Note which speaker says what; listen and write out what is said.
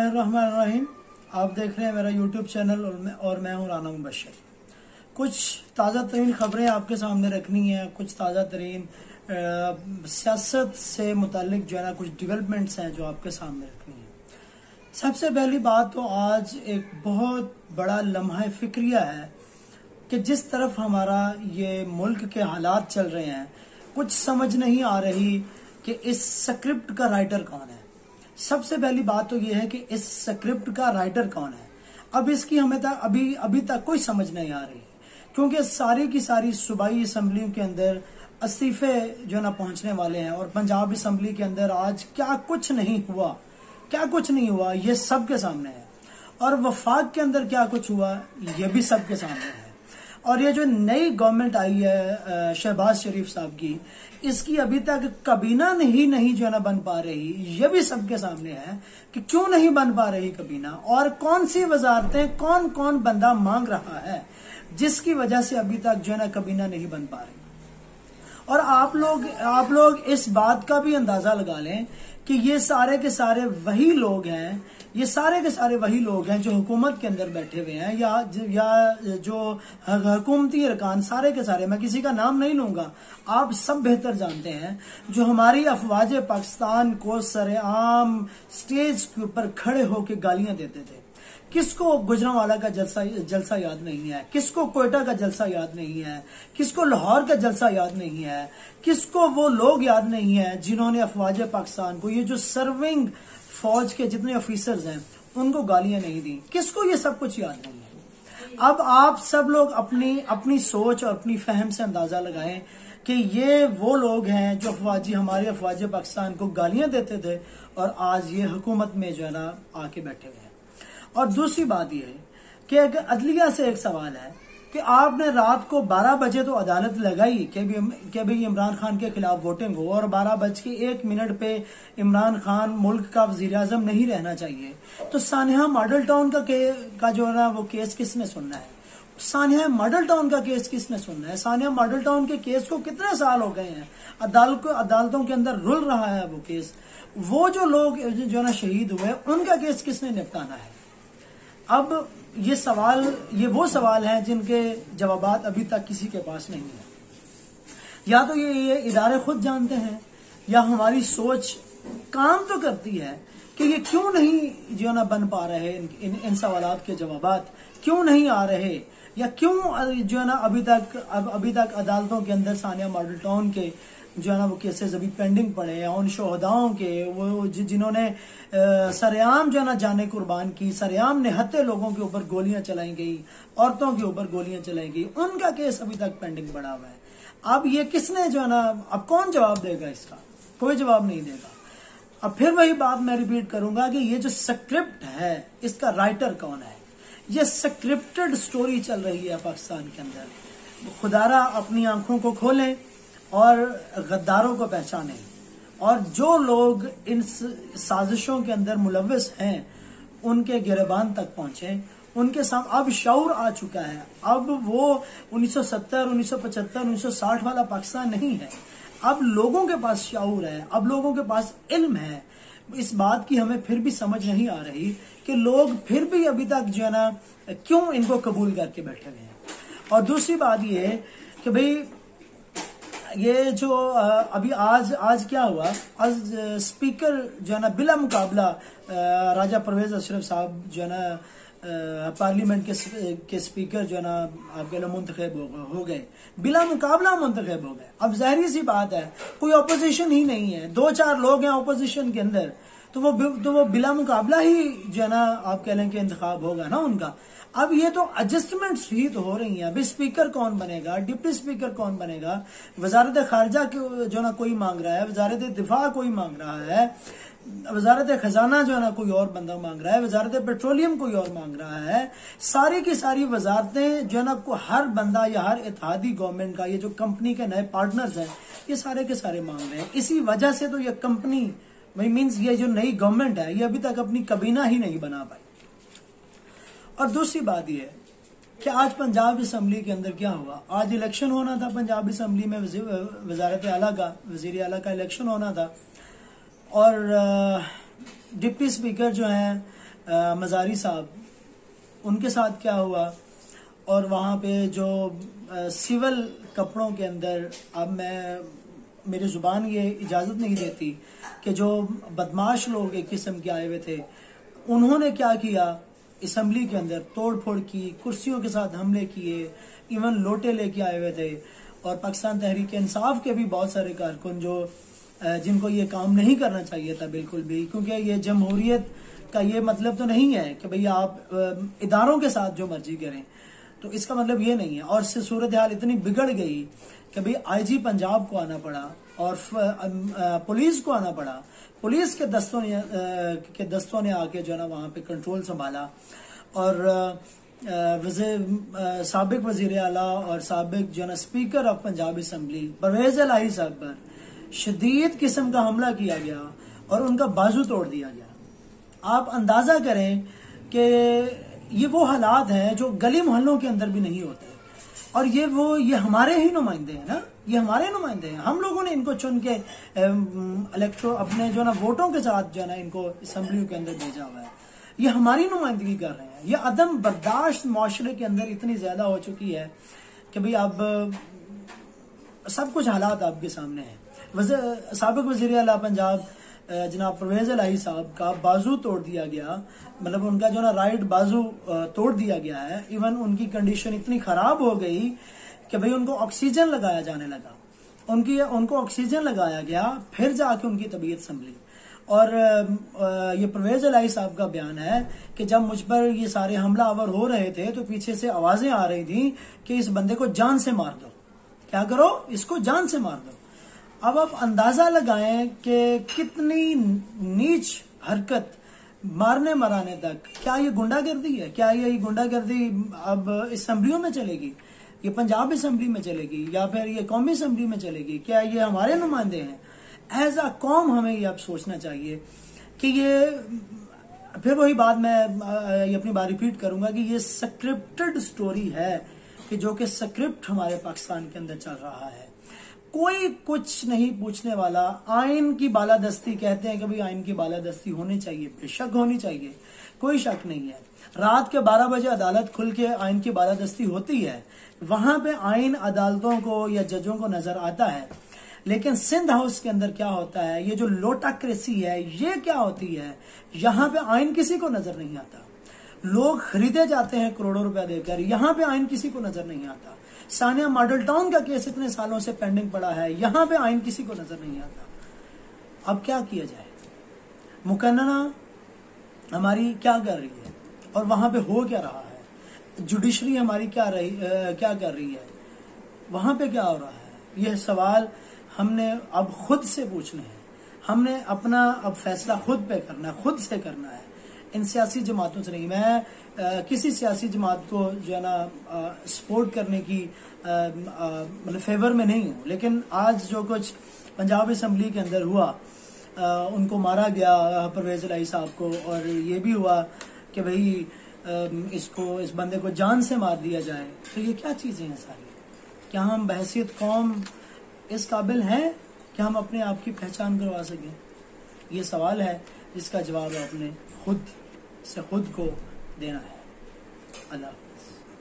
Speaker 1: बिस्मिल्लाहिर्रहमानिर्रहीम। आप देख रहे हैं मेरा यूट्यूब चैनल और मैं हूं राना मुबशर। कुछ ताज़ा तरीन खबरें आपके सामने रखनी है, कुछ ताज़ा तरीन सियासत से मुतालिक जो है ना कुछ डेवलपमेंट्स हैं जो आपके सामने रखनी है। सबसे पहली बात तो आज एक बहुत बड़ा लम्हा फिक्रिया है कि जिस तरफ हमारा ये मुल्क के हालात चल रहे हैं, कुछ समझ नहीं आ रही कि इस स्क्रिप्ट का राइटर कौन है। सबसे पहली बात तो ये है कि इस स्क्रिप्ट का राइटर कौन है। अब इसकी हमें अभी तक कोई समझ नहीं आ रही, क्योंकि सारी की सारी सूबाई असम्बलियों के अंदर इस्तीफे जो ना पहुंचने वाले हैं और पंजाब असम्बली के अंदर आज क्या कुछ नहीं हुआ ये सबके सामने है, और वफाक के अंदर क्या कुछ हुआ ये भी सबके सामने है। और ये जो नई गवर्नमेंट आई है शहबाज शरीफ साहब की, इसकी अभी तक कबीना नहीं जो है ना बन पा रही, ये भी सबके सामने है कि क्यों नहीं बन पा रही कबीना, और कौन सी वजारतें कौन कौन बंदा मांग रहा है जिसकी वजह से अभी तक जो है ना कबीना नहीं बन पा रही। और आप लोग इस बात का भी अंदाजा लगा लें कि ये सारे के सारे वही लोग हैं जो हुकूमत के अंदर बैठे हुए हैं, या जो हुकूमती अरकान सारे के सारे, मैं किसी का नाम नहीं लूंगा, आप सब बेहतर जानते हैं, जो हमारी अफवाज पाकिस्तान को सरेआम स्टेज के ऊपर खड़े होकर गालियां देते थे। किसको गुजरांवाला का जलसा याद नहीं है, किसको कोयटा का जलसा याद नहीं है, किसको लाहौर का जलसा याद नहीं है, किसको वो लोग याद नहीं है जिन्होंने अफवाज पाकिस्तान को, ये जो सर्विंग फौज के जितने ऑफिसर्स हैं उनको गालियां नहीं दी, किसको ये सब कुछ याद नहीं है। अब आप सब लोग अपनी सोच और अपनी फहम से अंदाजा लगाएं कि ये वो लोग हैं जो हमारे अफवाज पाकिस्तान को गालियां देते थे और आज ये हुकूमत में जो है ना आके बैठे हुए हैं। और दूसरी बात यह है कि अगर अदलिया से एक सवाल है कि आपने रात को 12 बजे तो अदालत लगाई कि भाई इमरान खान के खिलाफ वोटिंग हो, और 12:01 पे इमरान खान मुल्क का वजीर आजम नहीं रहना चाहिए, तो सानिया मॉडल टाउन का जो है ना वो केस किसने सुनना है? सानिया मॉडल टाउन का केस किसने सुनना है? सानिया मॉडल टाउन के केस को कितने साल हो गए हैं, अदालतों के अंदर रुल रहा है वो केस। वो जो लोग जो ना शहीद हुए उनका केस किसने निपटाना है? अब ये वो सवाल हैं जिनके जवाबात अभी तक किसी के पास नहीं है। या तो ये इदारे खुद जानते हैं, या हमारी सोच काम तो करती है कि ये क्यों नहीं जो ना बन पा रहे, इन सवालात के जवाबात क्यों नहीं आ रहे, या क्यों जो है ना अभी तक अदालतों के अंदर सानिया मॉडल टाउन के जो है ना वो केसेस अभी पेंडिंग पड़े हैं। उन शोहदाओं के वो जिन्होंने सरेआम जो है ना जाने कुर्बान की, सरेआम निहत्ते लोगों के ऊपर गोलियां चलाई गई, औरतों के ऊपर गोलियां चलाई गई, उनका केस अभी तक पेंडिंग पड़ा हुआ है। अब ये किसने जो है ना, अब कौन जवाब देगा इसका? कोई जवाब नहीं देगा। अब फिर वही बात मैं रिपीट करूंगा कि ये जो स्क्रिप्ट है इसका राइटर कौन है? ये स्क्रिप्टेड स्टोरी चल रही है पाकिस्तान के अंदर। खुदारा अपनी आंखों को खोलें और गद्दारों को पहचानें, और जो लोग इन साजिशों के अंदर मुलव्वस हैं उनके गिरबान तक पहुंचे। उनके सामने अब शऊर आ चुका है। अब वो 1970, 1975, 1960 वाला पाकिस्तान नहीं है। अब लोगों के पास शऊर है, अब लोगों के पास इल्म है। इस बात की हमें फिर भी समझ नहीं आ रही कि लोग फिर भी अभी तक जो है ना क्यों इनको कबूल करके बैठे हुए हैं। और दूसरी बात ये है कि भाई ये जो अभी आज क्या हुआ, आज स्पीकर जो है ना बिला मुकाबला राजा परवेज अशरफ साहब जो है ना पार्लियामेंट के स्पीकर जो है ना आपके लिए मुंतखब हो गए, बिला मुकाबला मुंतखब हो गए। अब जाहिर सी बात है कोई ऑपोजिशन ही नहीं है, 2-4 लोग हैं ऑपोजिशन के अंदर, तो वो बिला मुकाबला ही जो है ना आप कह लें कि इंतखाब होगा ना उनका। अब ये तो एडजस्टमेंट्स ही तो हो रही हैं। अभी स्पीकर कौन बनेगा, डिप्टी स्पीकर कौन बनेगा, वजारत खारजा जो ना कोई मांग रहा है, वजारत दिफा कोई मांग रहा है, वजारत खजाना जो है ना कोई और बंदा मांग रहा है, वजारत पेट्रोलियम कोई और मांग रहा है। सारी की सारी वजारतें जो है ना हर बंदा या हर इत्तेहादी गवर्नमेंट का, ये जो कंपनी के नए पार्टनर्स हैं ये सारे के सारे मांग रहे हैं। इसी वजह से तो ये कंपनी मीन्स ये जो नई गवर्नमेंट है ये अभी तक अपनी कबीना ही नहीं बना पाई। और दूसरी बात यह है कि आज पंजाब असम्बली के अंदर क्या हुआ, आज इलेक्शन होना था पंजाब असम्बली में, वजारत आला का, वजीर आला का इलेक्शन होना था, और डिप्टी स्पीकर जो हैं मजारी साहब, उनके साथ क्या हुआ, और वहाँ पे जो सिविल कपड़ों के अंदर, अब मेरी जुबान ये इजाज़त नहीं देती कि जो बदमाश लोग एक किस्म के आए हुए थे, उन्होंने क्या किया, असम्बली के अंदर तोड़ फोड़ की, कुर्सियों के साथ हमले किए, इवन लोटे लेके आए हुए थे। और पाकिस्तान तहरीक इंसाफ के भी बहुत सारे कारकुन जो जिनको ये काम नहीं करना चाहिए था बिल्कुल भी, क्योंकि ये जमहूरियत का ये मतलब तो नहीं है कि भैया आप इदारों के साथ जो मर्जी करें, तो इसका मतलब ये नहीं है। और सूरत हाल इतनी बिगड़ गई कि भाई आईजी पंजाब को आना पड़ा और पुलिस को आना पड़ा। पुलिस के दस्तों ने आके जो है ना वहाँ पे कंट्रोल संभाला, और साबिक वजीर आला और साबिक जो है ना speaker of Punjab assembly Parvez Elahi साहब पर शदीद किस्म का हमला किया गया और उनका बाजू तोड़ दिया गया। आप अंदाजा करें कि ये वो हालात हैं जो गली मोहल्लों के अंदर भी नहीं होते, और ये हमारे ही नुमाइंदे हैं ना, ये हमारे नुमाइंदे हैं। हम लोगों ने इनको चुन के अपने जो ना वोटों के साथ जो है ना इनको असम्बलियों के अंदर भेजा हुआ है। ये हमारी नुमाइंदगी कर रहे हैं। ये अदम बर्दाश्त माशरे के अंदर इतनी ज्यादा हो चुकी है कि भाई अब सब कुछ हालात आपके सामने हैं। साबिक वजीर आला पंजाब जनाब परवेज इलाही साहब का बाजू तोड़ दिया गया, मतलब उनका जो ना राइट बाजू तोड़ दिया गया है। इवन उनकी कंडीशन इतनी खराब हो गई कि भाई उनको ऑक्सीजन लगाया जाने लगा, उनको ऑक्सीजन लगाया गया, फिर जाके उनकी तबीयत संभली। और ये परवेज इलाही साहब का बयान है कि जब मुझ पर ये सारे हमलावर हो रहे थे तो पीछे से आवाजें आ रही थी कि इस बंदे को जान से मार दो, क्या करो, इसको जान से मार दो। अब आप अंदाजा लगाएं कि कितनी नीच हरकत, मारने मराने तक। क्या ये गुंडागर्दी है? क्या ये गुंडागर्दी अब असम्बलियों में चलेगी? ये पंजाब असम्बली में चलेगी या फिर ये कौमी असम्बली में चलेगी? क्या ये हमारे नुमाइंदे हैं? एज अ कौम हमें ये अब सोचना चाहिए कि ये, फिर वही बात मैं ये अपनी बात रिपीट करूंगा कि ये स्क्रिप्टेड स्टोरी है कि जो कि स्क्रिप्ट हमारे पाकिस्तान के अंदर चल रहा है। कोई कुछ नहीं पूछने वाला। आइन की बालादस्ती कहते हैं कि भाई आइन की बालादस्ती होनी चाहिए, बेशक होनी चाहिए, कोई शक नहीं है। रात के 12 बजे अदालत खुल के आइन की बालादस्ती होती है, वहां पे आइन अदालतों को या जजों को नजर आता है। लेकिन सिंध हाउस के अंदर क्या होता है, ये जो लोटाक्रेसी है ये क्या होती है, यहाँ पे आइन किसी को नजर नहीं आता। लोग खरीदे जाते हैं करोड़ों रुपया देकर, यहाँ पे आइन किसी को नजर नहीं आता। सानिया मॉडल टाउन का केस इतने सालों से पेंडिंग पड़ा है, यहाँ पे आइन किसी को नजर नहीं आता। अब क्या किया जाए? मुकन्ना हमारी क्या कर रही है और वहां पे हो क्या रहा है? जुडिशरी हमारी क्या कर रही है, वहां पे क्या हो रहा है? यह सवाल हमने अब खुद से पूछने हैं। हमने अपना अब फैसला खुद पे करना है, खुद से करना है, इन सियासी जमातों से नहीं। मैं किसी सियासी जमात को जो है ना सपोर्ट करने की मतलब फेवर में नहीं हूँ, लेकिन आज जो कुछ पंजाब असम्बली के अंदर हुआ, उनको मारा गया परवेज इलाही साहब को, और ये भी हुआ कि भाई इस बंदे को जान से मार दिया जाए, तो ये क्या चीजें हैं सारी? क्या हम बहैसियत कौम इस काबिल हैं कि हम अपने आप की पहचान करवा सकें? ये सवाल है जिसका जवाब आपने खुद से खुद को देना है। अल्लाह हाफ़िज़।